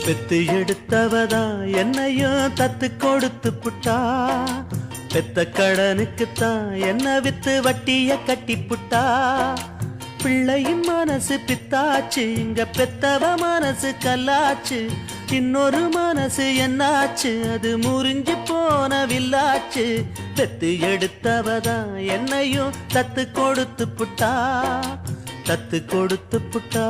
பெத்து எடுத்தவதா என்னையும் தத்து கொடுத்து புட்டா. பெத்த கடனுக்குத்தான் என்ன வித்து வட்டிய கட்டி புட்டா. பிள்ளையின் மனசு பித்தாச்சு, இங்க பெத்தவ மனசு கல்லாச்சு. இன்னொரு மனசு என்னாச்சு, அது முறிஞ்சு போன வில்லாச்சு. பெத்து எடுத்தவதா என்னையும் தத்து கொடுத்து புட்டா, தத்து கொடுத்து புட்டா.